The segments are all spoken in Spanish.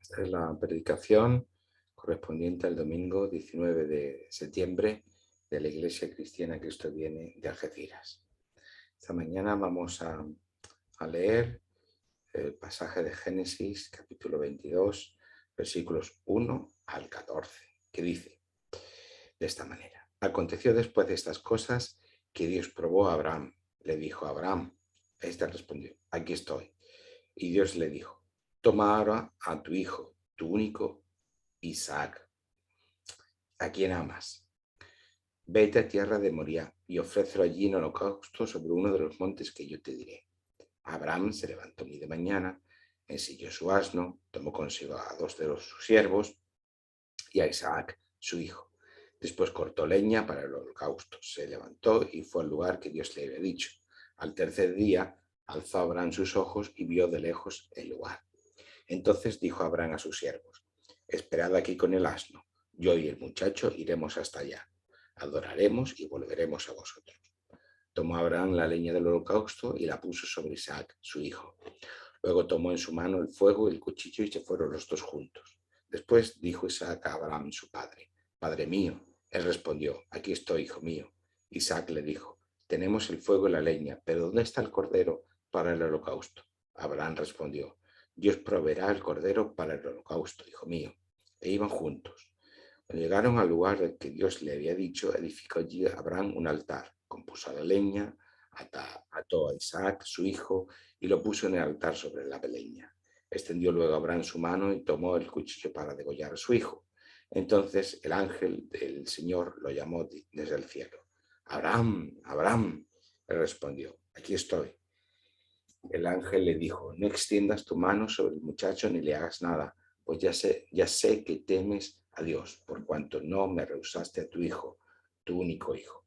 Es la predicación correspondiente al domingo 19 de septiembre de la Iglesia Cristiana Cristo Viene de Algeciras. Esta mañana vamos a leer el pasaje de Génesis, capítulo 22, versículos 1 al 14, que dice de esta manera: Aconteció después de estas cosas que Dios probó a Abraham. Le dijo a Abraham, este respondió: aquí estoy. Y Dios le dijo: toma ahora a tu hijo, tu único Isaac, a quien amas. Vete a tierra de Moriah y ofrécelo allí en holocausto sobre uno de los montes que yo te diré. Abraham se levantó muy de mañana, ensilló su asno, tomó consigo a dos de sus siervos y a Isaac, su hijo. Después cortó leña para el holocausto, se levantó y fue al lugar que Dios le había dicho. Al tercer día alzó Abraham sus ojos y vio de lejos el lugar. Entonces dijo Abraham a sus siervos: esperad aquí con el asno, yo y el muchacho iremos hasta allá, adoraremos y volveremos a vosotros. Tomó Abraham la leña del holocausto y la puso sobre Isaac, su hijo. Luego tomó en su mano el fuego y el cuchillo y se fueron los dos juntos. Después dijo Isaac a Abraham, su padre: Padre mío. Él respondió: aquí estoy, hijo mío. Isaac le dijo: tenemos el fuego y la leña, pero ¿dónde está el cordero para el holocausto? Abraham respondió: Dios proveerá el cordero para el holocausto, hijo mío. E iban juntos. Cuando llegaron al lugar que Dios le había dicho, edificó allí Abraham un altar, compuso la leña, ató a Isaac, su hijo, y lo puso en el altar sobre la leña. Extendió luego Abraham su mano y tomó el cuchillo para degollar a su hijo. Entonces el ángel del Señor lo llamó desde el cielo. Abraham, Abraham, él respondió: aquí estoy. El ángel le dijo: no extiendas tu mano sobre el muchacho ni le hagas nada, pues ya sé que temes a Dios, por cuanto no me rehusaste a tu hijo, tu único hijo.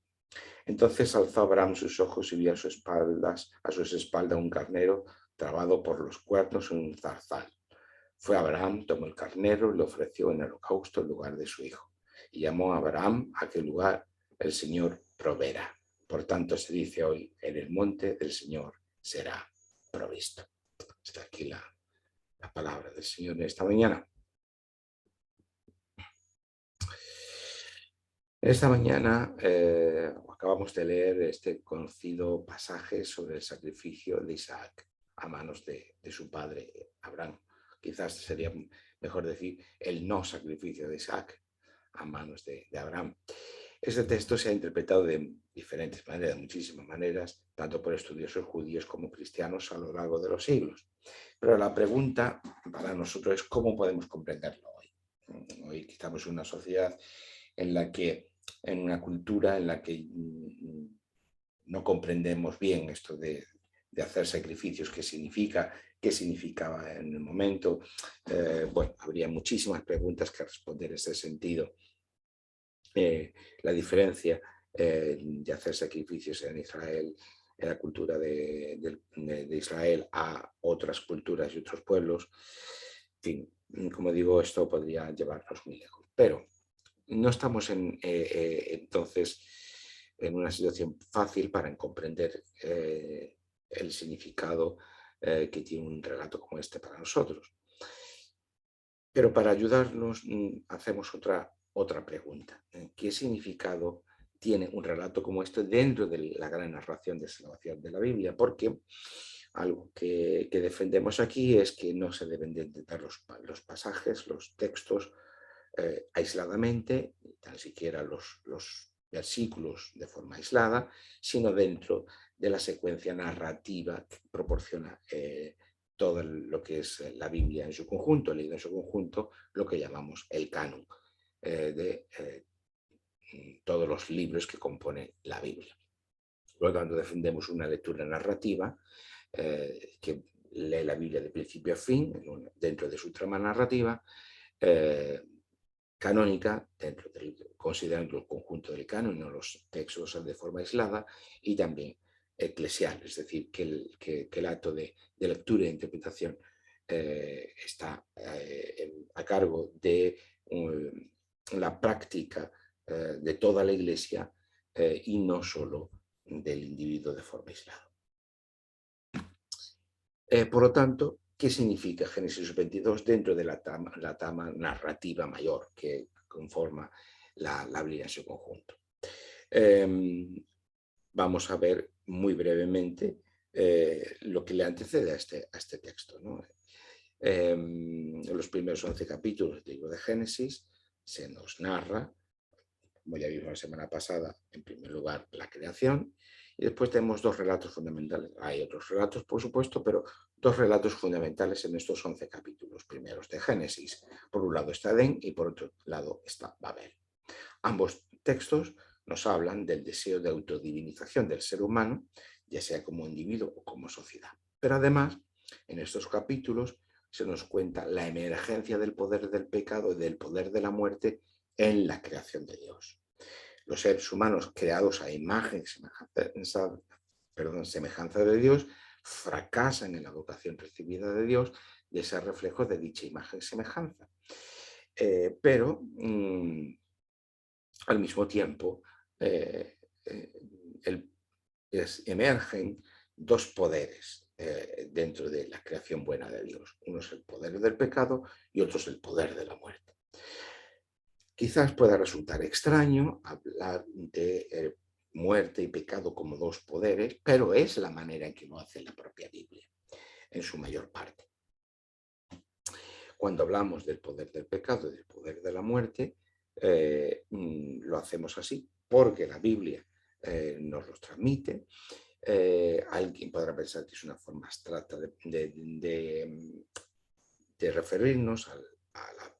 Entonces alzó Abraham sus ojos y vio a sus espaldas un carnero trabado por los cuernos en un zarzal. Fue Abraham, tomó el carnero y lo ofreció en holocausto en lugar de su hijo. Y llamó a Abraham a aquel lugar: el Señor proveerá. Por tanto se dice hoy: en el monte del Señor será provisto. Está aquí la palabra del Señor en esta mañana. Esta mañana acabamos de leer este conocido pasaje sobre el sacrificio de Isaac a manos de su padre Abraham. Quizás sería mejor decir el no sacrificio de Isaac a manos de Abraham. Este texto se ha interpretado de diferentes maneras, de muchísimas maneras, tanto por estudiosos judíos como cristianos a lo largo de los siglos. Pero la pregunta para nosotros es: ¿cómo podemos comprenderlo hoy? Hoy estamos en una sociedad en la que, en una cultura en la que no comprendemos bien esto de hacer sacrificios, qué significaba en el momento. Bueno, habría muchísimas preguntas que responder en ese sentido. La diferencia de hacer sacrificios en Israel, en la cultura de Israel, a otras culturas y otros pueblos. En fin, como digo, esto podría llevarnos muy lejos. Pero no estamos entonces en una situación fácil para comprender el significado que tiene un relato como este para nosotros. Pero para ayudarnos hacemos otra pregunta. ¿Qué significado tiene un relato como este dentro de la gran narración de salvación de la Biblia? Porque algo que defendemos aquí es que no se deben de intentar los pasajes, los textos aisladamente, ni tan siquiera los versículos de forma aislada, sino dentro de la secuencia narrativa que proporciona todo lo que es la Biblia en su conjunto, leído en su conjunto, lo que llamamos el canon de todos los libros que compone la Biblia. Por lo tanto, defendemos una lectura narrativa que lee la Biblia de principio a fin, dentro de su trama narrativa, canónica, considerando el conjunto del canon, no los textos de forma aislada, y también eclesial, es decir, que el acto de lectura e interpretación está a cargo de la práctica de toda la Iglesia y no solo del individuo de forma aislada. Por lo tanto, ¿Qué significa Génesis 22 dentro de la trama narrativa mayor que conforma la Biblia en su conjunto? Vamos a ver muy brevemente lo que le antecede a este texto, ¿no? En los primeros 11 capítulos del libro de Génesis se nos narra, como ya vimos la semana pasada, en primer lugar la creación, y después tenemos dos relatos fundamentales. Hay otros relatos, por supuesto, pero dos relatos fundamentales en estos 11 capítulos primeros de Génesis. Por un lado está Edén y por otro lado está Babel. Ambos textos nos hablan del deseo de autodivinización del ser humano, ya sea como individuo o como sociedad. Pero además, en estos capítulos se nos cuenta la emergencia del poder del pecado y del poder de la muerte en la creación de Dios. Los seres humanos creados a imagen y semejanza de Dios fracasan en la vocación recibida de Dios de ser reflejo de dicha imagen y semejanza. Pero al mismo tiempo emergen dos poderes dentro de la creación buena de Dios. Uno es el poder del pecado y otro es el poder de la muerte. Quizás pueda resultar extraño hablar de muerte y pecado como dos poderes, pero es la manera en que lo hace la propia Biblia, en su mayor parte. Cuando hablamos del poder del pecado y del poder de la muerte, lo hacemos así, porque la Biblia nos los transmite. Alguien podrá pensar que es una forma abstracta de referirnos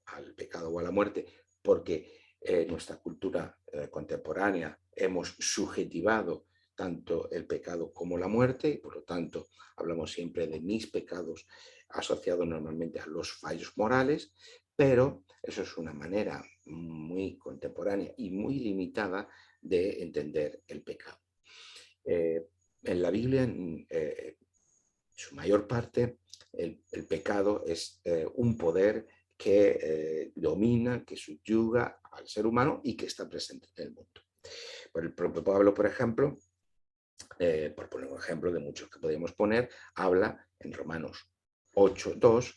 al pecado o a la muerte, porque nuestra cultura contemporánea hemos subjetivado tanto el pecado como la muerte, y por lo tanto hablamos siempre de mis pecados asociados normalmente a los fallos morales, pero eso es una manera muy contemporánea y muy limitada de entender el pecado. En la Biblia, en su mayor parte, el pecado es un poder que domina, que subyuga al ser humano y que está presente en el mundo. Por el propio Pablo, por ejemplo, por poner un ejemplo de muchos que podríamos poner, habla en Romanos 8:2,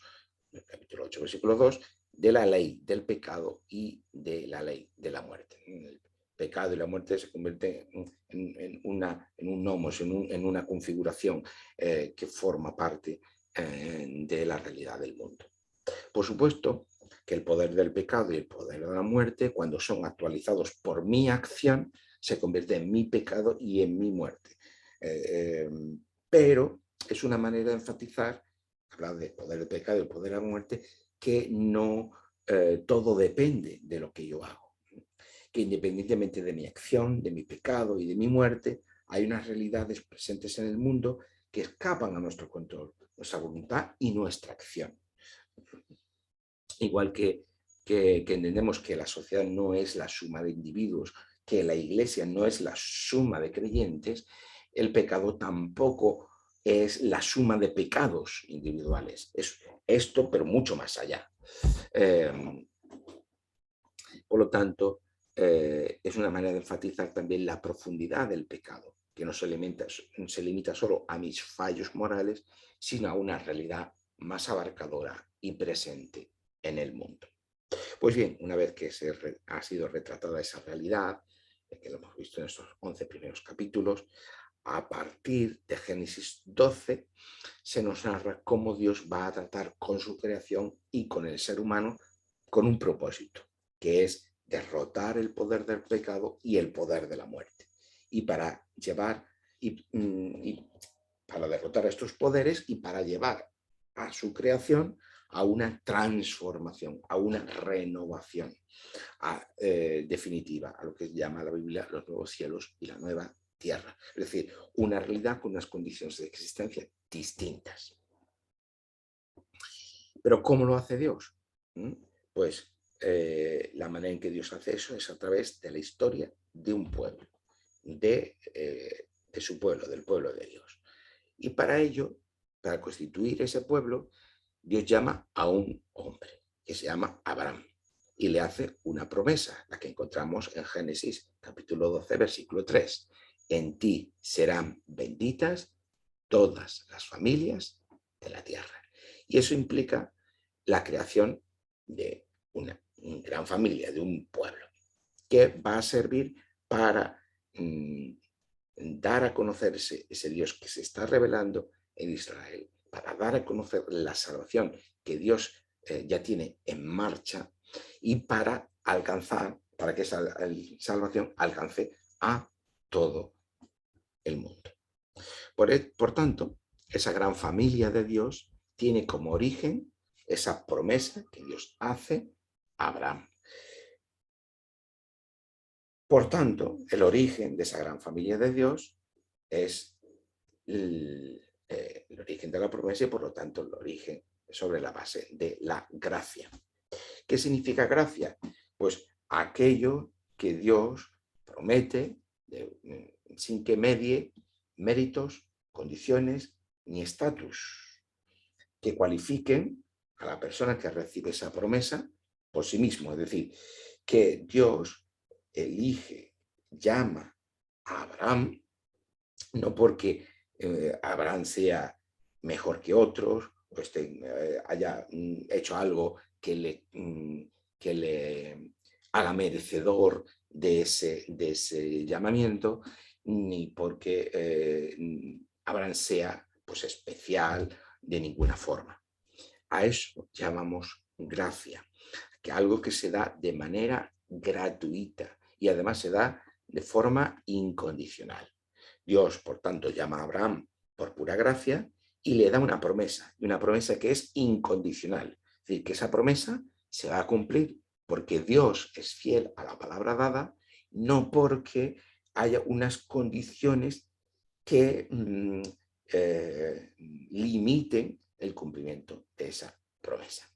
capítulo 8, versículo 2, de la ley del pecado y de la ley de la muerte. El pecado y la muerte se convierten en un nomos, en una configuración que forma parte de la realidad del mundo. Por supuesto que el poder del pecado y el poder de la muerte, cuando son actualizados por mi acción, se convierte en mi pecado y en mi muerte. Pero es una manera de enfatizar, hablar del poder del pecado y el poder de la muerte, que no todo depende de lo que yo hago. Que independientemente de mi acción, de mi pecado y de mi muerte, hay unas realidades presentes en el mundo que escapan a nuestro control, nuestra voluntad y nuestra acción. Igual que entendemos que la sociedad no es la suma de individuos, que la iglesia no es la suma de creyentes, el pecado tampoco es la suma de pecados individuales. Es esto, pero mucho más allá. Por lo tanto, es una manera de enfatizar también la profundidad del pecado, que no se limita solo a mis fallos morales, sino a una realidad más abarcadora y presente en el mundo. Pues bien, una vez que ha sido retratada esa realidad, que lo hemos visto en estos 11 primeros capítulos, a partir de Génesis 12 se nos narra cómo Dios va a tratar con su creación y con el ser humano con un propósito, que es derrotar el poder del pecado y el poder de la muerte. Y para para derrotar estos poderes y para llevar a su creación a una transformación, a una renovación definitiva, a lo que llama la Biblia los nuevos cielos y la nueva tierra. Es decir, una realidad con unas condiciones de existencia distintas. ¿Pero cómo lo hace Dios? Pues la manera en que Dios hace eso es a través de la historia de un pueblo, de su pueblo, del pueblo de Dios. Y para ello, para constituir ese pueblo, Dios llama a un hombre que se llama Abraham y le hace una promesa, la que encontramos en Génesis capítulo 12, versículo 3. En ti serán benditas todas las familias de la tierra. Y eso implica la creación de una gran familia, de un pueblo, que va a servir para dar a conocerse ese Dios que se está revelando en Israel, para dar a conocer la salvación que Dios ya tiene en marcha y para alcanzar, para que esa salvación alcance a todo el mundo. Por tanto, esa gran familia de Dios tiene como origen esa promesa que Dios hace a Abraham. Por tanto, el origen de esa gran familia de Dios es el origen de la promesa y por lo tanto el origen sobre la base de la gracia. ¿Qué significa gracia? Pues aquello que Dios promete sin que medie méritos, condiciones ni estatus que cualifiquen a la persona que recibe esa promesa por sí mismo. Es decir, que Dios elige, llama a Abraham, no porque Abraham sea mejor que otros o haya hecho algo que le haga merecedor de ese llamamiento, ni porque Abraham sea pues, especial de ninguna forma. A eso llamamos gracia, que algo que se da de manera gratuita y además se da de forma incondicional. Dios, por tanto, llama a Abraham por pura gracia y le da una promesa, y una promesa que es incondicional. Es decir, que esa promesa se va a cumplir porque Dios es fiel a la palabra dada, no porque haya unas condiciones que limiten el cumplimiento de esa promesa.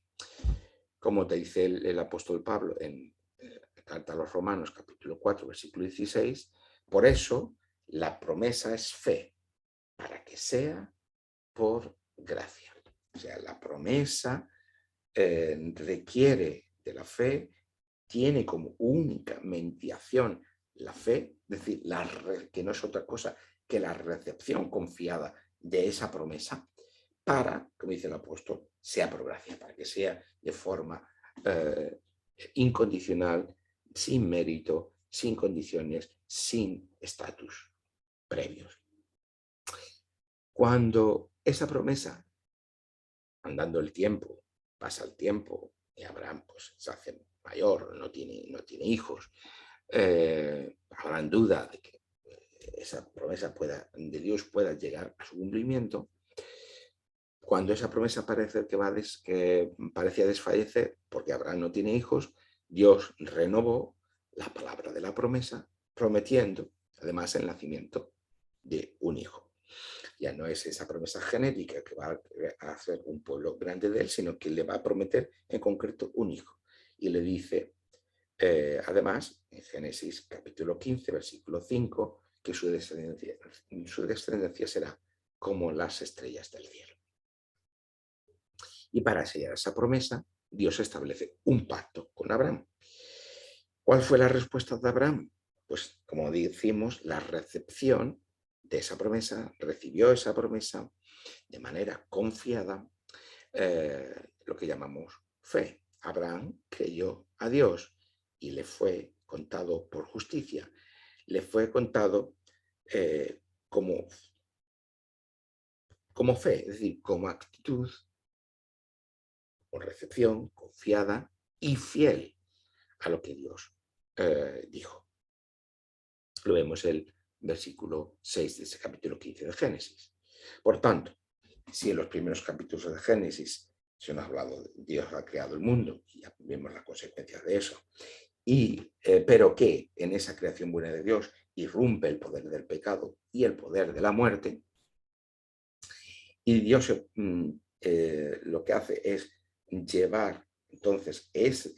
Como te dice el apóstol Pablo en la carta a los Romanos, capítulo 4, versículo 16, por eso la promesa es fe, para que sea por gracia. O sea, la promesa requiere de la fe, tiene como única mediación la fe, es decir, que no es otra cosa que la recepción confiada de esa promesa, para, como dice el apóstol, sea por gracia, para que sea de forma incondicional, sin mérito, sin condiciones, sin estatus previos. Cuando esa promesa, andando el tiempo, pasa el tiempo y Abraham pues, se hace mayor, no tiene hijos, habrán duda de que esa promesa de Dios pueda llegar a su cumplimiento. Cuando esa promesa parece que parecía desfallecer porque Abraham no tiene hijos, Dios renovó la palabra de la promesa, prometiendo además el nacimiento de un hijo. Ya no es esa promesa genérica que va a hacer un pueblo grande de él, sino que le va a prometer en concreto un hijo. Y le dice, además, en Génesis capítulo 15, versículo 5, que su descendencia será como las estrellas del cielo. Y para sellar esa promesa, Dios establece un pacto con Abraham. ¿Cuál fue la respuesta de Abraham? Pues, como decimos, la recepción de esa promesa, recibió esa promesa de manera confiada, lo que llamamos fe. Abraham creyó a Dios y le fue contado por justicia, le fue contado como fe, es decir, como actitud o recepción confiada y fiel a lo que Dios dijo. Lo vemos en el versículo 6 de ese capítulo 15 de Génesis. Por tanto, si en los primeros capítulos de Génesis se nos ha hablado de Dios ha creado el mundo, y ya vemos las consecuencias de eso, pero que en esa creación buena de Dios irrumpe el poder del pecado y el poder de la muerte, y Dios lo que hace es llevar, entonces, es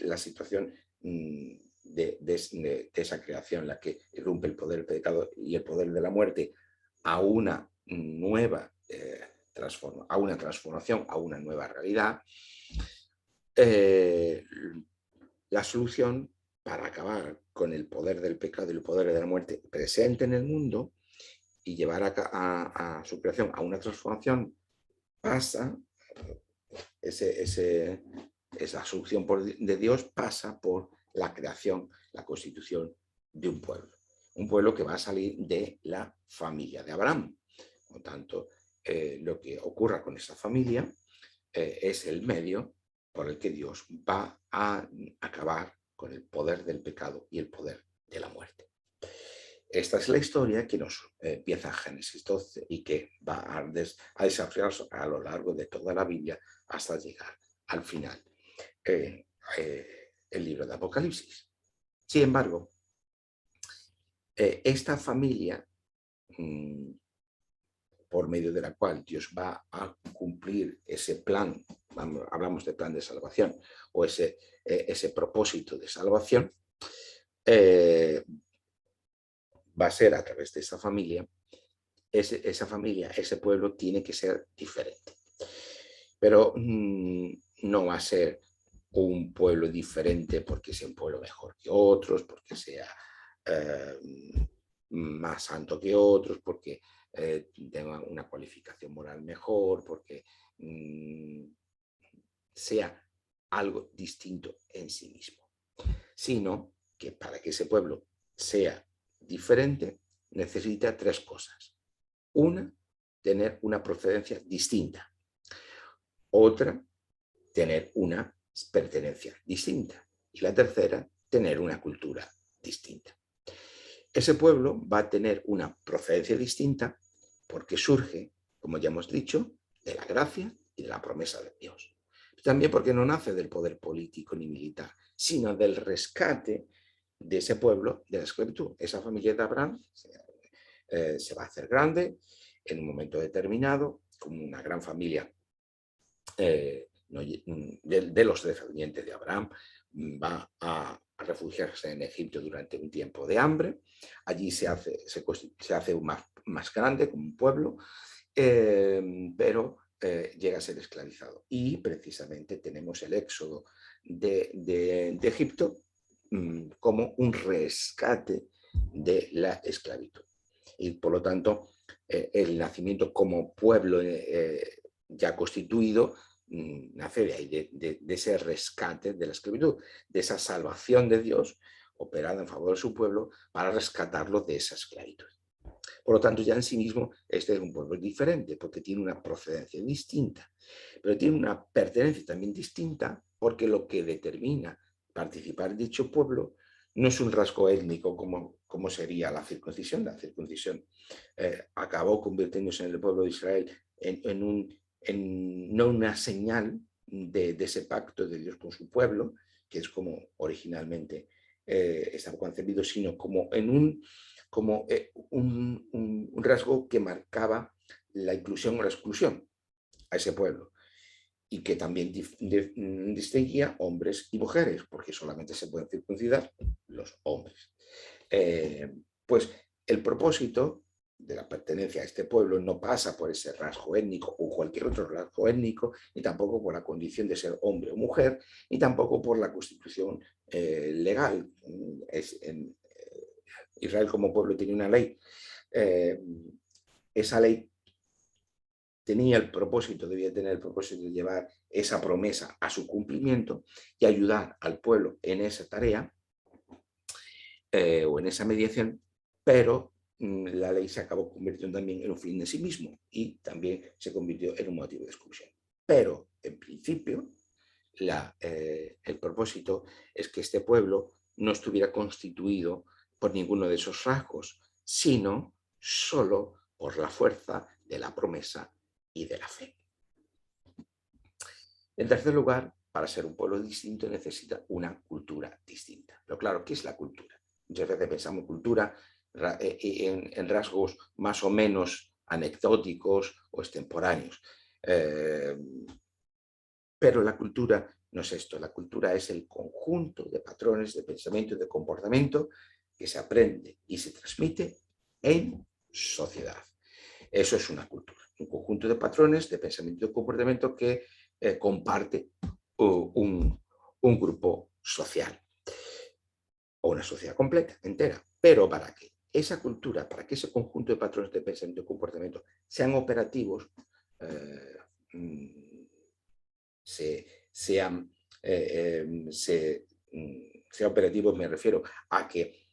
la situación de esa creación, la que irrumpe el poder del pecado y el poder de la muerte, a una nueva transformación, a una nueva realidad. La solución para acabar con el poder del pecado y el poder de la muerte presente en el mundo y llevar a su creación a una transformación pasa esa asunción de Dios pasa por la creación, la constitución de un pueblo. Un pueblo que va a salir de la familia de Abraham. Por tanto, lo que ocurra con esa familia es el medio por el que Dios va a acabar con el poder del pecado y el poder de la muerte. Esta es la historia que nos empieza en Génesis 12 y que va a desarrollarse a lo largo de toda la Biblia hasta llegar al final, el libro de Apocalipsis. Sin embargo, esta familia, por medio de la cual Dios va a cumplir ese plan, hablamos de plan de salvación, o ese propósito de salvación, va a ser a través de esa familia. Esa familia, ese pueblo tiene que ser diferente. Pero no va a ser un pueblo diferente porque sea un pueblo mejor que otros, porque sea más santo que otros, porque tenga una cualificación moral mejor, porque sea algo distinto en sí mismo. Sino que para que ese pueblo sea diferente, necesita tres cosas. Una, tener una procedencia distinta. Otra, tener una pertenencia distinta. Y la tercera, tener una cultura distinta. Ese pueblo va a tener una procedencia distinta porque surge, como ya hemos dicho, de la gracia y de la promesa de Dios. También porque no nace del poder político ni militar, sino del rescate de ese pueblo de la esclavitud. Esa familia de Abraham se va a hacer grande en un momento determinado, como una gran familia de los descendientes de Abraham, va a refugiarse en Egipto durante un tiempo de hambre. Allí se hace más grande como un pueblo, pero llega a ser esclavizado. Y precisamente tenemos el éxodo de Egipto como un rescate de la esclavitud. Y por lo tanto, el nacimiento como pueblo ya constituido nace de ahí, de ese rescate de la esclavitud, de esa salvación de Dios operada en favor de su pueblo para rescatarlo de esa esclavitud. Por lo tanto, ya en sí mismo este es un pueblo diferente porque tiene una procedencia distinta, pero tiene una pertenencia también distinta porque lo que determina participar en dicho pueblo no es un rasgo étnico como sería la circuncisión. La circuncisión acabó convirtiéndose en el pueblo de Israel no una señal de ese pacto de Dios con su pueblo, que es como originalmente estaba concebido, sino como en un rasgo que marcaba la inclusión o la exclusión a ese pueblo y que también distinguía hombres y mujeres, porque solamente se pueden circuncidar los hombres. Pues el propósito de la pertenencia a este pueblo no pasa por ese rasgo étnico o cualquier otro rasgo étnico, ni tampoco por la condición de ser hombre o mujer, ni tampoco por la constitución legal. Israel como pueblo tiene una ley. Esa ley debía tener el propósito de llevar esa promesa a su cumplimiento y ayudar al pueblo en esa tarea o en esa mediación, pero la ley se acabó convirtiendo también en un fin en sí mismo y también se convirtió en un motivo de exclusión. Pero, en principio, el propósito es que este pueblo no estuviera constituido por ninguno de esos rasgos, sino solo por la fuerza de la promesa y de la fe. En tercer lugar, para ser un pueblo distinto necesita una cultura distinta. Pero claro, ¿qué es la cultura? Muchas veces pensamos cultura en rasgos más o menos anecdóticos o extemporáneos. Pero la cultura no es esto. La cultura es el conjunto de patrones de pensamiento y de comportamiento que se aprende y se transmite en sociedad. Eso es una cultura, un conjunto de patrones de pensamiento y de comportamiento que comparte un grupo social o una sociedad completa, entera. Pero para que esa cultura, para que ese conjunto de patrones de pensamiento y comportamiento sean operativos, sean, sea operativo, me refiero a que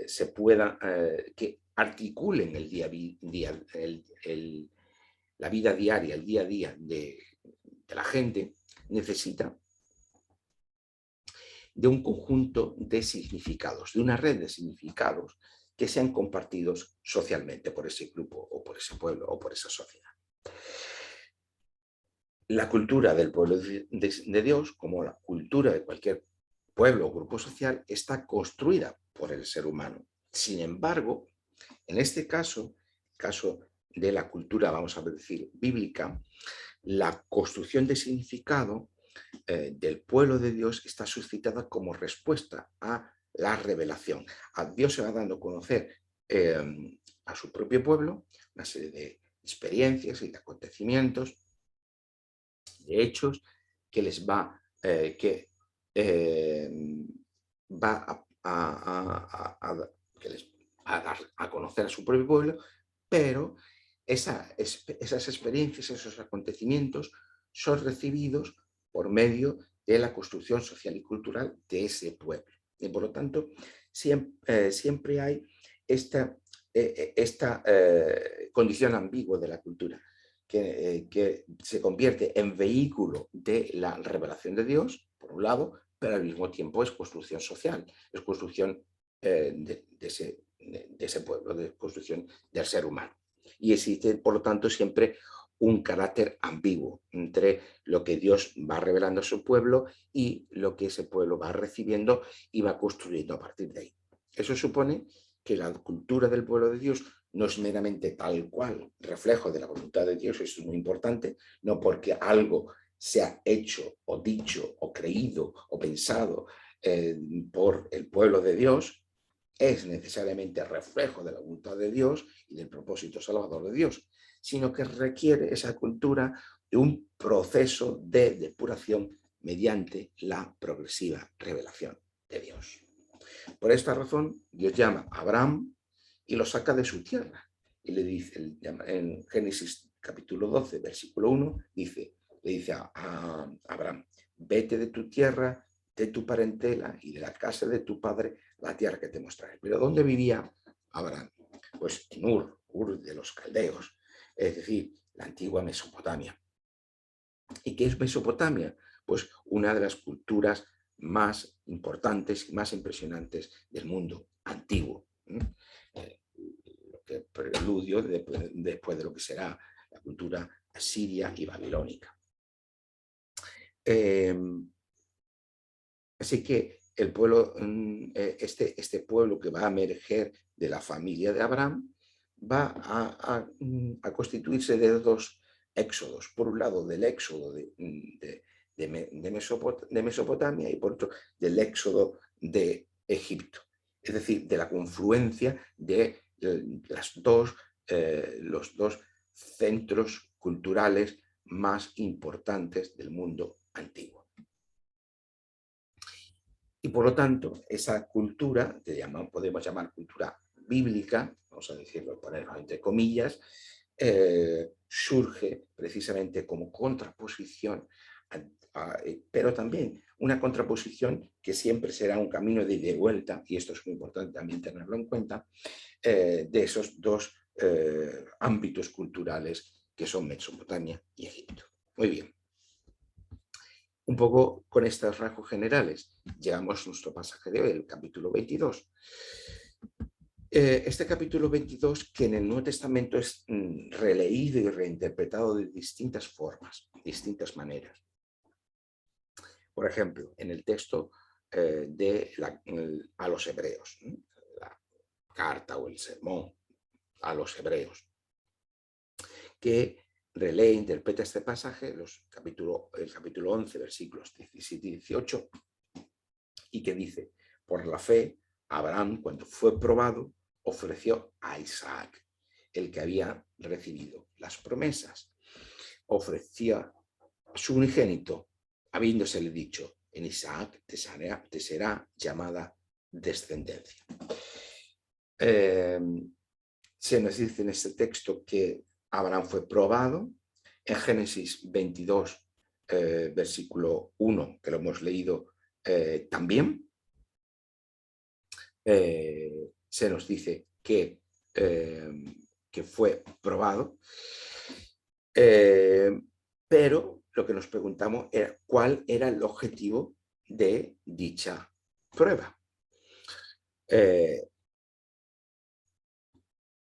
se puedan, que articulen el la vida diaria, el día a día de la gente, necesita de un conjunto de significados, de una red de significados que sean compartidos socialmente por ese grupo o por ese pueblo o por esa sociedad. La cultura del pueblo de Dios, como la cultura de cualquier pueblo o grupo social, está construida por el ser humano. Sin embargo, en este caso, caso de la cultura, vamos a decir, bíblica, la construcción de significado del pueblo de Dios está suscitada como respuesta a la revelación. A Dios se va dando a conocer a su propio pueblo una serie de experiencias y de acontecimientos, de hechos que les va, va que les va a dar a conocer a su propio pueblo, pero esas experiencias, esos acontecimientos son recibidos por medio de la construcción social y cultural de ese pueblo. Y por lo tanto, siempre hay esta condición ambigua de la cultura, que se convierte en vehículo de la revelación de Dios, por un lado, pero al mismo tiempo es construcción social, es construcción de ese pueblo, de construcción del ser humano. Y existe, por lo tanto, siempre un carácter ambiguo entre lo que Dios va revelando a su pueblo y lo que ese pueblo va recibiendo y va construyendo a partir de ahí. Eso supone que la cultura del pueblo de Dios no es meramente tal cual reflejo de la voluntad de Dios, eso es muy importante, no porque algo sea hecho o dicho o creído o pensado por el pueblo de Dios, es necesariamente reflejo de la voluntad de Dios y del propósito salvador de Dios, sino que requiere esa cultura de un proceso de depuración mediante la progresiva revelación de Dios. Por esta razón, Dios llama a Abraham y lo saca de su tierra. Y le dice, en Génesis capítulo 12, versículo 1, le dice a Abraham, vete de tu tierra, de tu parentela y de la casa de tu padre, la tierra que te mostraré. Pero ¿dónde vivía Abraham? Pues en Ur de los caldeos, es decir, la antigua Mesopotamia. ¿Y qué es Mesopotamia? Pues una de las culturas más importantes y más impresionantes del mundo antiguo. Lo que preludio después de lo que será la cultura asiria y babilónica. Así que el pueblo, este pueblo que va a emerger de la familia de Abraham va a constituirse de dos éxodos. Por un lado, del éxodo de Mesopotamia y por otro, del éxodo de Egipto. Es decir, de la confluencia de los dos centros culturales más importantes del mundo antiguo. Y por lo tanto, esa cultura, que podemos llamar cultura bíblica, vamos a decirlo, ponerlo entre comillas, surge precisamente como contraposición, pero también una contraposición que siempre será un camino de ida y vuelta, y esto es muy importante también tenerlo en cuenta, de esos dos ámbitos culturales que son Mesopotamia y Egipto. Muy bien. Un poco con estos rasgos generales llegamos a nuestro pasaje de hoy, el capítulo 22. Este capítulo 22 que en el Nuevo Testamento es releído y reinterpretado de distintas formas, distintas maneras. Por ejemplo, en el texto a los hebreos, la carta o el sermón a los hebreos, que relee e interpreta este pasaje, el capítulo 11, versículos 17 y 18, y que dice, por la fe, Abraham, cuando fue probado, ofreció a Isaac, el que había recibido las promesas. Ofrecía a su unigénito, habiéndosele dicho, en Isaac te será llamada descendencia. Se nos dice en este texto que Abraham fue probado. En Génesis 22 versículo 1, que lo hemos leído también, se nos dice que fue probado, pero lo que nos preguntamos era cuál era el objetivo de dicha prueba.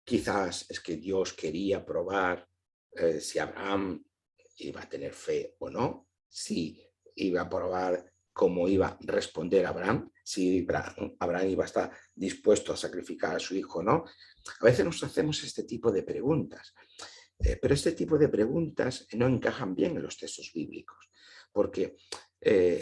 Quizás es que Dios quería probar si Abraham iba a tener fe o no, si iba a probar cómo iba a responder Abraham, si Abraham iba a estar dispuesto a sacrificar a su hijo o no. A veces nos hacemos este tipo de preguntas, pero este tipo de preguntas no encajan bien en los textos bíblicos, porque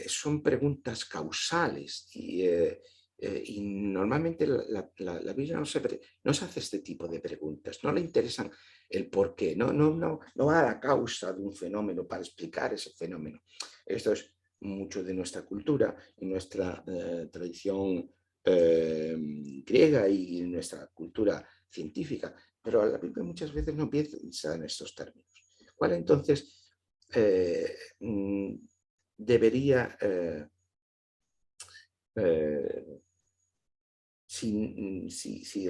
son preguntas causales y normalmente la Biblia no se hace este tipo de preguntas, no le interesan el por qué, no va a la causa de un fenómeno para explicar ese fenómeno. Esto es mucho de nuestra cultura y nuestra tradición griega y nuestra cultura científica, pero la Biblia muchas veces no piensa en estos términos. ¿Cuál entonces debería... si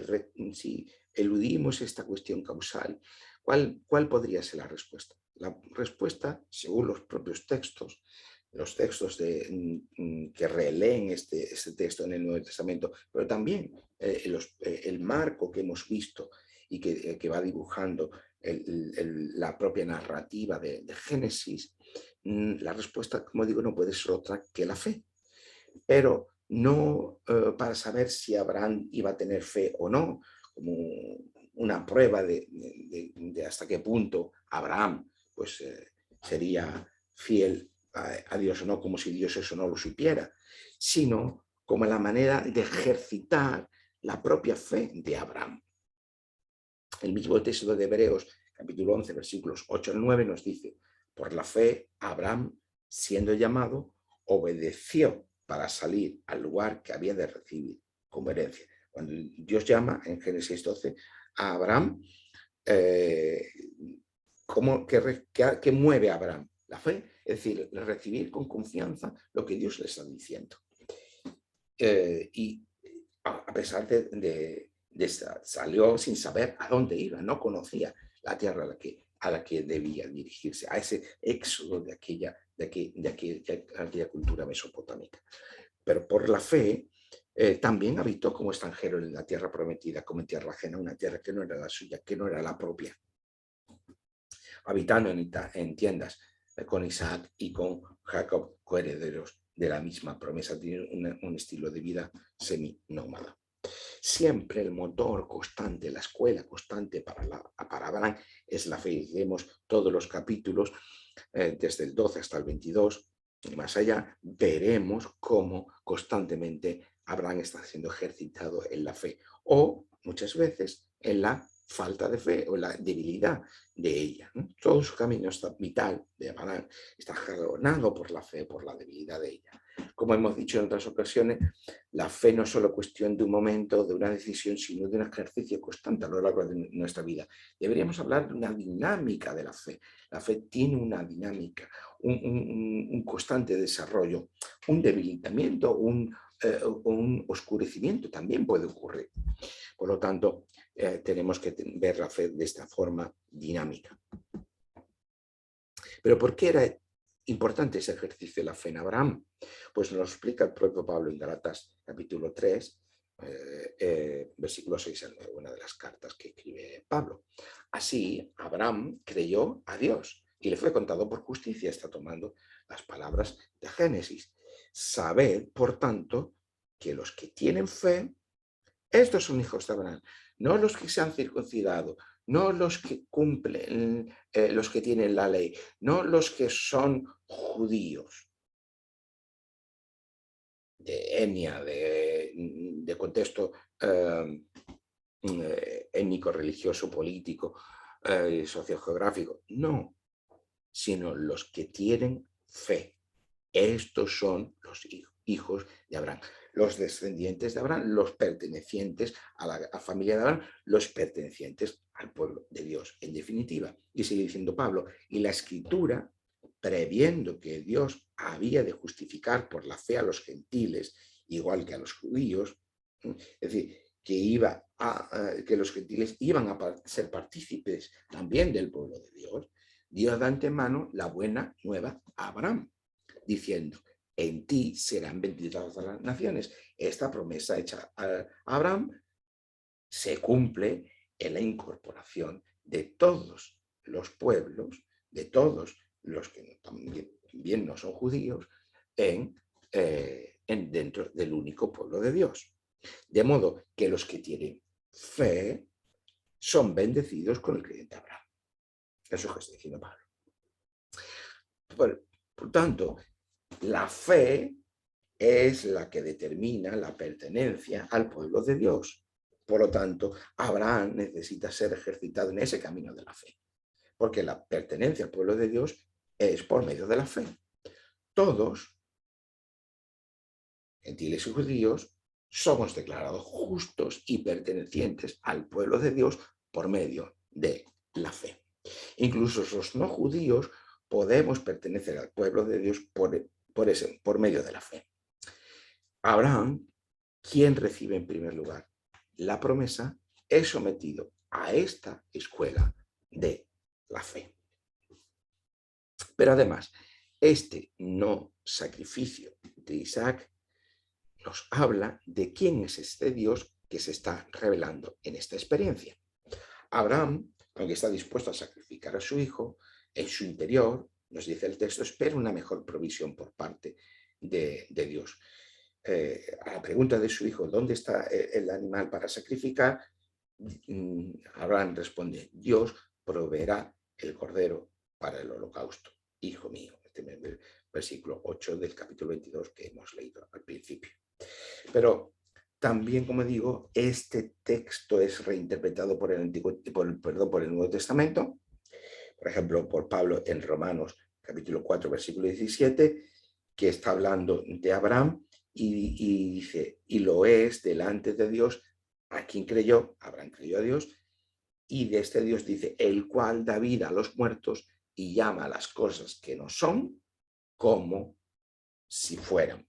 eludimos esta cuestión causal, ¿cuál podría ser la respuesta? La respuesta, según los propios textos, los textos que releen este texto en el Nuevo Testamento, pero también el marco que hemos visto y que va dibujando la propia narrativa de Génesis, la respuesta, como digo, no puede ser otra que la fe. Pero no para saber si Abraham iba a tener fe o no, como una prueba de hasta qué punto Abraham pues, sería fiel a Dios o no, como si Dios eso no lo supiera, sino como la manera de ejercitar la propia fe de Abraham. El mismo texto de Hebreos, capítulo 11, versículos 8 al 9, nos dice: por la fe, Abraham, siendo llamado, obedeció para salir al lugar que había de recibir como herencia. Cuando Dios llama en Génesis 12 a Abraham, ¿qué mueve a Abraham? La fe, es decir, recibir con confianza lo que Dios le está diciendo. Y a pesar salió sin saber a dónde iba, no conocía la tierra a la que debía dirigirse, a ese éxodo de aquella cultura mesopotámica. Pero por la fe también habitó como extranjero en la tierra prometida, como en tierra ajena, una tierra que no era la suya, que no era la propia, habitando en tiendas con Isaac y con Jacob, coherederos de la misma promesa. Tienen un estilo de vida semi-nómada. Siempre el motor constante, la escuela constante para Abraham es la fe. Leemos todos los capítulos, desde el 12 hasta el 22, y más allá, veremos cómo constantemente Abraham está siendo ejercitado en la fe, o muchas veces en la falta de fe o la debilidad de ella, ¿no? Todo su camino vital de Abraham está jalonado por la fe, por la debilidad de ella. Como hemos dicho en otras ocasiones, la fe no es solo cuestión de un momento, de una decisión, sino de un ejercicio constante a lo largo de nuestra vida. Deberíamos hablar de una dinámica de la fe. La fe tiene una dinámica, un constante desarrollo, un debilitamiento, un oscurecimiento también puede ocurrir. Por lo tanto, tenemos que ver la fe de esta forma dinámica. Pero ¿por qué era importante ese ejercicio de la fe en Abraham? Pues nos lo explica el propio Pablo en Gálatas capítulo 3, versículo 6 al 9, una de las cartas que escribe Pablo. Así, Abraham creyó a Dios y le fue contado por justicia. Está tomando las palabras de Génesis. Sabed, por tanto, que los que tienen fe, estos son hijos de Abraham, no los que se han circuncidado, no los que cumplen, los que tienen la ley, no los que son judíos de etnia, de contexto étnico, religioso, político, sociogeográfico, no, sino los que tienen fe. Estos son los hijos de Abraham, los descendientes de Abraham, los pertenecientes a la familia de Abraham, los pertenecientes al pueblo de Dios, en definitiva. Y sigue diciendo Pablo, y la escritura previendo que Dios había de justificar por la fe a los gentiles, igual que a los judíos, es decir, que los gentiles iban a ser partícipes también del pueblo de Dios, dio de antemano la buena nueva a Abraham, diciendo, en ti serán benditas todas las naciones. Esta promesa hecha a Abraham se cumple en la incorporación de todos los pueblos, de todos los que también no son judíos, dentro del único pueblo de Dios. De modo que los que tienen fe son bendecidos con el creyente Abraham. Eso es lo que está diciendo Pablo. Por tanto, la fe es la que determina la pertenencia al pueblo de Dios. Por lo tanto, Abraham necesita ser ejercitado en ese camino de la fe, porque la pertenencia al pueblo de Dios es por medio de la fe. Todos, gentiles y judíos, somos declarados justos y pertenecientes al pueblo de Dios por medio de la fe. Incluso los no judíos podemos pertenecer al pueblo de Dios por medio de la fe. Abraham, quien recibe en primer lugar la promesa, es sometido a esta escuela de la fe. Pero además, este no sacrificio de Isaac nos habla de quién es este Dios que se está revelando en esta experiencia. Abraham, aunque está dispuesto a sacrificar a su hijo, en su interior, nos dice el texto, espera una mejor provisión por parte de Dios. A la pregunta de su hijo, ¿dónde está el animal para sacrificar? Abraham responde, Dios proveerá el cordero para el holocausto, hijo mío. Este es el versículo 8 del capítulo 22 que hemos leído al principio. Pero también, como digo, este texto es reinterpretado por el Nuevo Testamento, por ejemplo, por Pablo en Romanos capítulo 4, versículo 17, que está hablando de Abraham y dice, y lo es delante de Dios, a quien creyó, Abraham creyó a Dios, y de este Dios dice, el cual da vida a los muertos y llama a las cosas que no son como si fueran.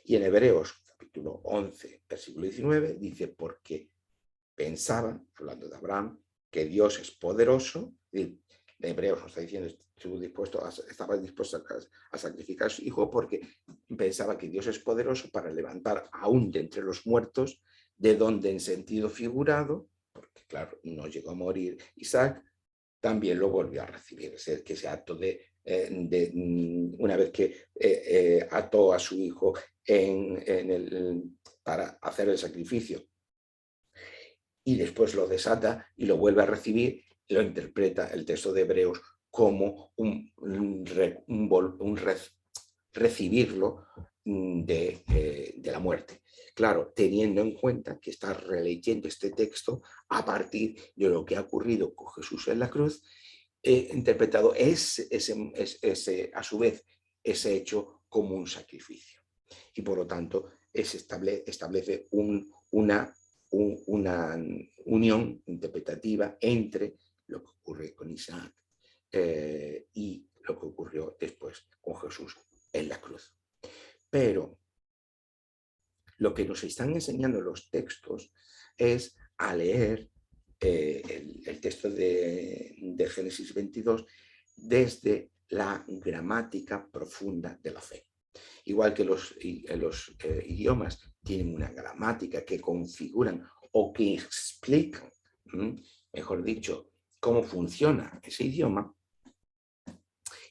Y en Hebreos capítulo 11, versículo 19, dice, porque pensaban, hablando de Abraham, que Dios es poderoso, de Hebreos nos está diciendo, estaba dispuesto a sacrificar a su hijo porque pensaba que Dios es poderoso para levantar aún de entre los muertos, de donde en sentido figurado, porque claro, no llegó a morir Isaac, también lo volvió a recibir, es decir, que ese acto una vez que ató a su hijo para hacer el sacrificio y después lo desata y lo vuelve a recibir, lo interpreta el texto de Hebreos como recibirlo de la muerte. Claro, teniendo en cuenta que está releyendo este texto a partir de lo que ha ocurrido con Jesús en la cruz, interpretado a su vez ese hecho como un sacrificio. Y por lo tanto establece una unión interpretativa entre lo que ocurre con Isaac y lo que ocurrió después con Jesús en la cruz. Pero lo que nos están enseñando los textos es a leer el texto de Génesis 22 desde la gramática profunda de la fe. Igual que los idiomas tienen una gramática que configuran o que explican, mejor dicho, cómo funciona ese idioma,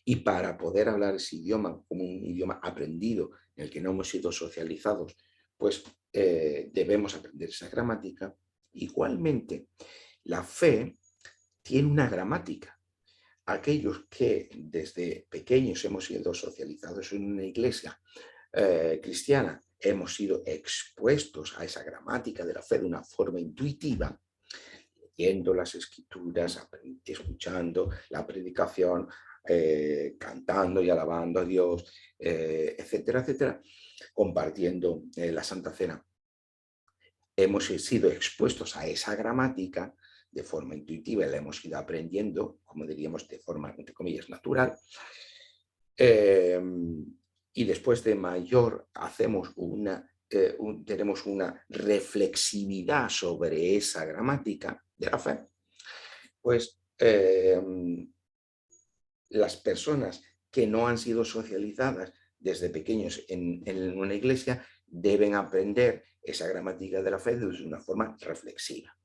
y para poder hablar ese idioma como un idioma aprendido en el que no hemos sido socializados, pues debemos aprender esa gramática. Igualmente, la fe tiene una gramática. Aquellos que desde pequeños hemos sido socializados en una iglesia cristiana, hemos sido expuestos a esa gramática de la fe de una forma intuitiva, leyendo las escrituras, escuchando la predicación, cantando y alabando a Dios, etcétera, etcétera, compartiendo la Santa Cena. Hemos sido expuestos a esa gramática de forma intuitiva, la hemos ido aprendiendo, como diríamos, de forma, entre comillas, natural, y después de mayor tenemos una reflexividad sobre esa gramática de la fe, pues las personas que no han sido socializadas desde pequeños en una iglesia deben aprender esa gramática de la fe de una forma reflexiva,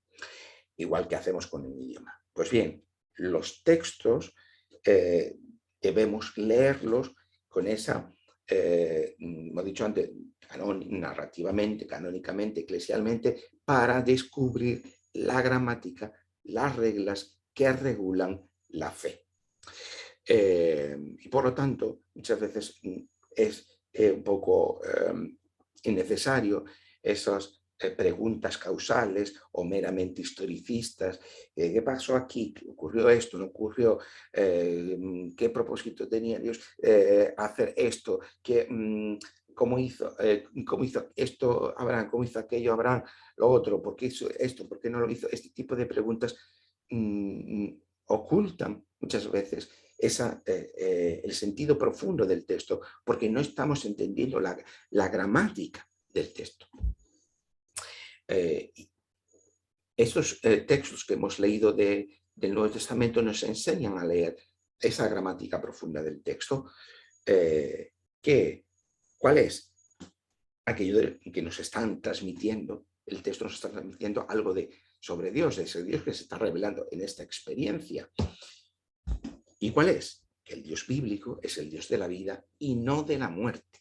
igual que hacemos con el idioma. Pues bien, los textos debemos leerlos con esa, como he dicho antes, narrativamente, canónicamente, eclesialmente, para descubrir la gramática, las reglas que regulan la fe. Y por lo tanto, muchas veces es un poco innecesario esas preguntas causales o meramente historicistas. ¿Qué pasó aquí? ¿Qué ocurrió esto? ¿No ocurrió? ¿Qué propósito tenía Dios hacer esto? ¿Cómo hizo esto Abraham? ¿Cómo hizo aquello Abraham? Lo otro, ¿por qué hizo esto? ¿Por qué no lo hizo? Este tipo de preguntas ocultan muchas veces el sentido profundo del texto, porque no estamos entendiendo la gramática del texto. Estos textos que hemos leído del Nuevo Testamento nos enseñan a leer esa gramática profunda del texto, ¿cuál es? Aquello que nos están transmitiendo, el texto nos está transmitiendo algo sobre Dios, ese Dios que se está revelando en esta experiencia. ¿Y cuál es? Que el Dios bíblico es el Dios de la vida y no de la muerte.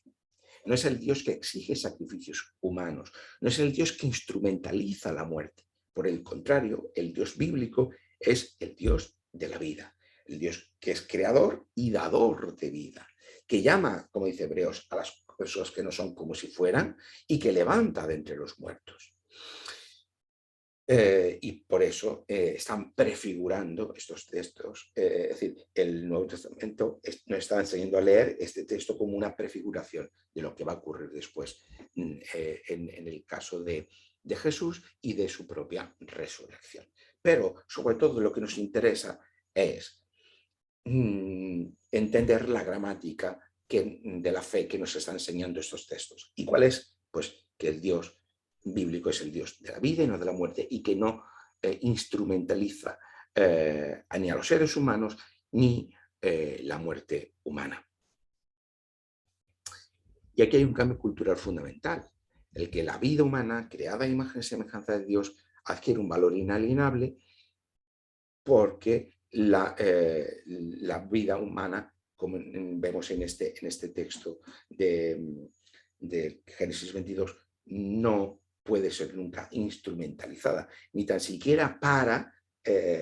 No es el Dios que exige sacrificios humanos, no es el Dios que instrumentaliza la muerte. Por el contrario, el Dios bíblico es el Dios de la vida, el Dios que es creador y dador de vida, que llama, como dice Hebreos, a las personas que no son como si fueran y que levanta de entre los muertos. Y por eso están prefigurando estos textos. Es decir, el Nuevo Testamento nos está enseñando a leer este texto como una prefiguración de lo que va a ocurrir después en el caso de Jesús y de su propia resurrección. Pero sobre todo lo que nos interesa es entender la gramática de la fe que nos está enseñando estos textos. ¿Y cuál es? Pues que el Dios bíblico es el Dios de la vida y no de la muerte, y que no instrumentaliza ni a los seres humanos ni la muerte humana. Y aquí hay un cambio cultural fundamental, el que la vida humana, creada a imagen y semejanza de Dios, adquiere un valor inalienable porque la vida humana, como vemos en este texto de Génesis 22, no puede ser nunca instrumentalizada, ni tan siquiera para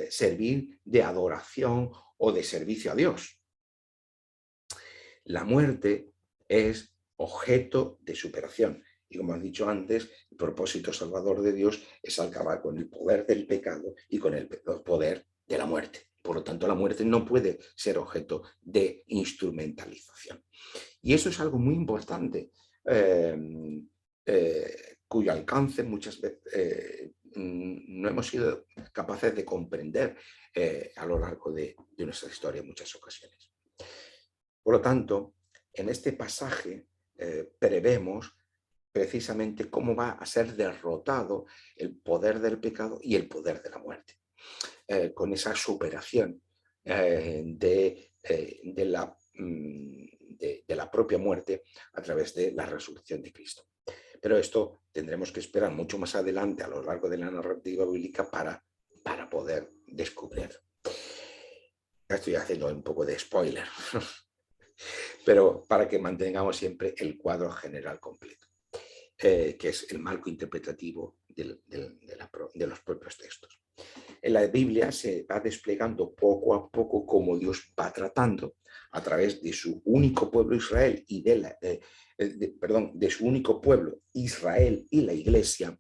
servir de adoración o de servicio a Dios. La muerte es objeto de superación. Y como he dicho antes, el propósito salvador de Dios es acabar con el poder del pecado y con el poder de la muerte. Por lo tanto, la muerte no puede ser objeto de instrumentalización. Y eso es algo muy importante, cuyo alcance muchas veces no hemos sido capaces de comprender a lo largo de nuestra historia en muchas ocasiones. Por lo tanto, en este pasaje prevemos precisamente cómo va a ser derrotado el poder del pecado y el poder de la muerte, con esa superación de la propia muerte a través de la resurrección de Cristo. Pero esto tendremos que esperar mucho más adelante a lo largo de la narrativa bíblica para poder descubrir. Estoy haciendo un poco de spoiler, pero para que mantengamos siempre el cuadro general completo, que es el marco interpretativo de los propios textos. En la Biblia se va desplegando poco a poco cómo Dios va tratando a través de su único pueblo Israel y de su único pueblo Israel y la Iglesia,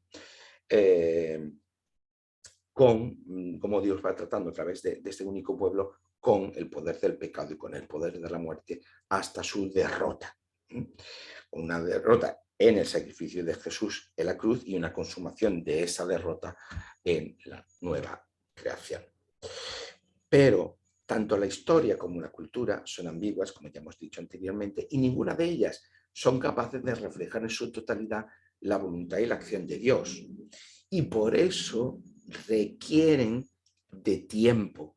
cómo Dios va tratando a través de este único pueblo con el poder del pecado y con el poder de la muerte hasta su derrota. Una derrota en el sacrificio de Jesús en la cruz y una consumación de esa derrota en la nueva creación. Pero Tanto la historia como la cultura son ambiguas, como ya hemos dicho anteriormente, y ninguna de ellas son capaces de reflejar en su totalidad la voluntad y la acción de Dios. Y por eso requieren de tiempo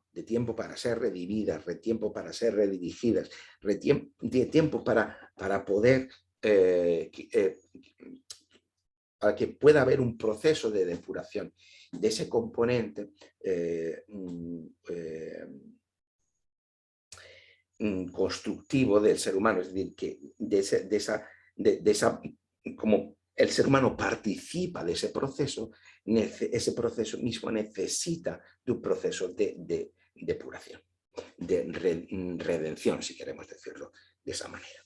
para ser redimidas, de tiempo para ser redirigidas, de tiempo para poder, para que pueda haber un proceso de depuración de ese componente constructivo del ser humano, es decir, que de esa, como el ser humano participa de ese proceso mismo necesita de un proceso de depuración, de redención, si queremos decirlo de esa manera.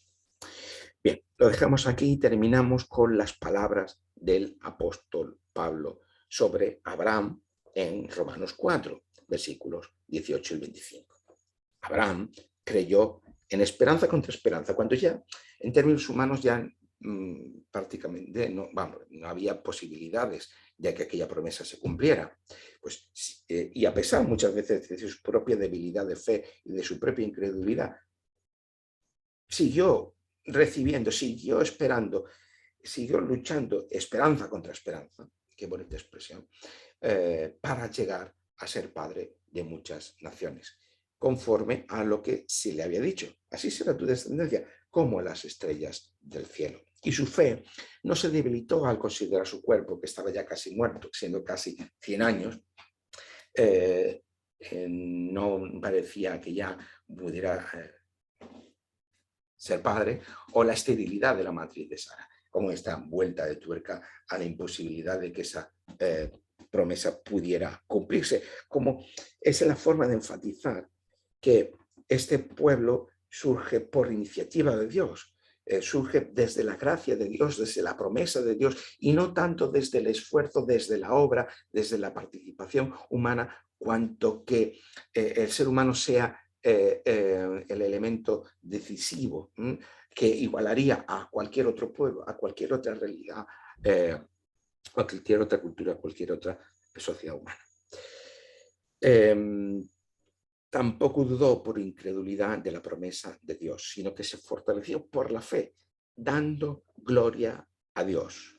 Bien, lo dejamos aquí y terminamos con las palabras del apóstol Pablo sobre Abraham en Romanos 4, versículos 18 y 25. Abraham creyó en esperanza contra esperanza, cuando ya en términos humanos ya prácticamente no había posibilidades de que aquella promesa se cumpliera. Pues, y a pesar muchas veces de su propia debilidad de fe y de su propia incredulidad, siguió recibiendo, siguió esperando, siguió luchando esperanza contra esperanza, qué bonita expresión, para llegar a ser padre de muchas naciones, conforme a lo que se le había dicho. Así será tu descendencia, como las estrellas del cielo. Y su fe no se debilitó al considerar su cuerpo, que estaba ya casi muerto, siendo casi 100 años. No parecía que ya pudiera ser padre, o la esterilidad de la matriz de Sara, como esta vuelta de tuerca a la imposibilidad de que esa promesa pudiera cumplirse, como es la forma de enfatizar que este pueblo surge por iniciativa de Dios, surge desde la gracia de Dios, desde la promesa de Dios, y no tanto desde el esfuerzo, desde la obra, desde la participación humana, cuanto que el ser humano sea el elemento decisivo que igualaría a cualquier otro pueblo, a cualquier otra realidad, a cualquier otra cultura, a cualquier otra sociedad humana. Tampoco dudó por incredulidad de la promesa de Dios, sino que se fortaleció por la fe, dando gloria a Dios,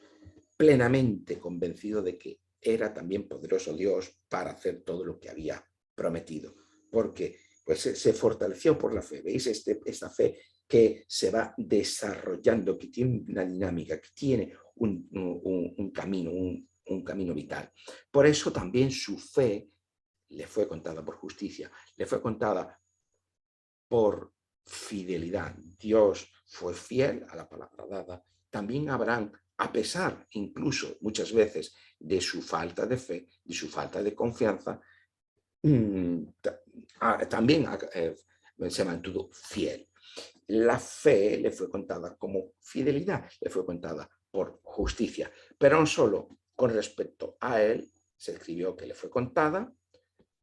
plenamente convencido de que era también poderoso Dios para hacer todo lo que había prometido, porque pues se fortaleció por la fe. ¿Veis esta fe que se va desarrollando, que tiene una dinámica, que tiene un camino vital? Por eso también su fe le fue contada por justicia, le fue contada por fidelidad. Dios fue fiel a la palabra dada. También Abraham, a pesar incluso muchas veces de su falta de fe, de su falta de confianza, también se mantuvo fiel. La fe le fue contada como fidelidad, le fue contada por justicia, pero no solo con respecto a él se escribió que le fue contada,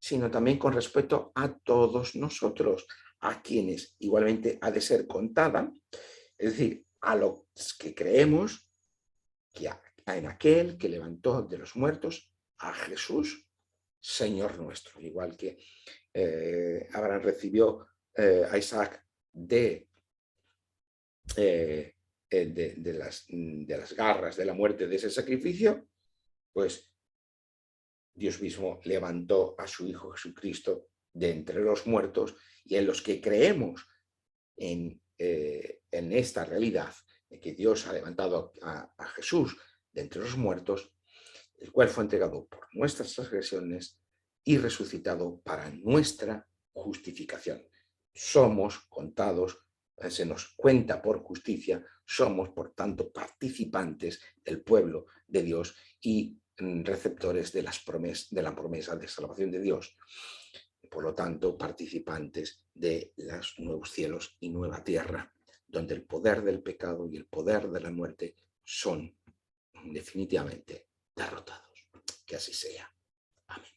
sino también con respecto a todos nosotros, a quienes igualmente ha de ser contada, es decir, a los que creemos que en aquel que levantó de los muertos a Jesús, Señor nuestro. Igual que Abraham recibió a Isaac de las garras de la muerte de ese sacrificio, pues Dios mismo levantó a su Hijo Jesucristo de entre los muertos, y en los que creemos en esta realidad de que Dios ha levantado a Jesús de entre los muertos, el cual fue entregado por nuestras transgresiones y resucitado para nuestra justificación. Somos contados, se nos cuenta por justicia, somos por tanto participantes del pueblo de Dios y receptores de la promesa de salvación de Dios. Por lo tanto, participantes de los nuevos cielos y nueva tierra, donde el poder del pecado y el poder de la muerte son definitivamente derrotados. Que así sea. Amén.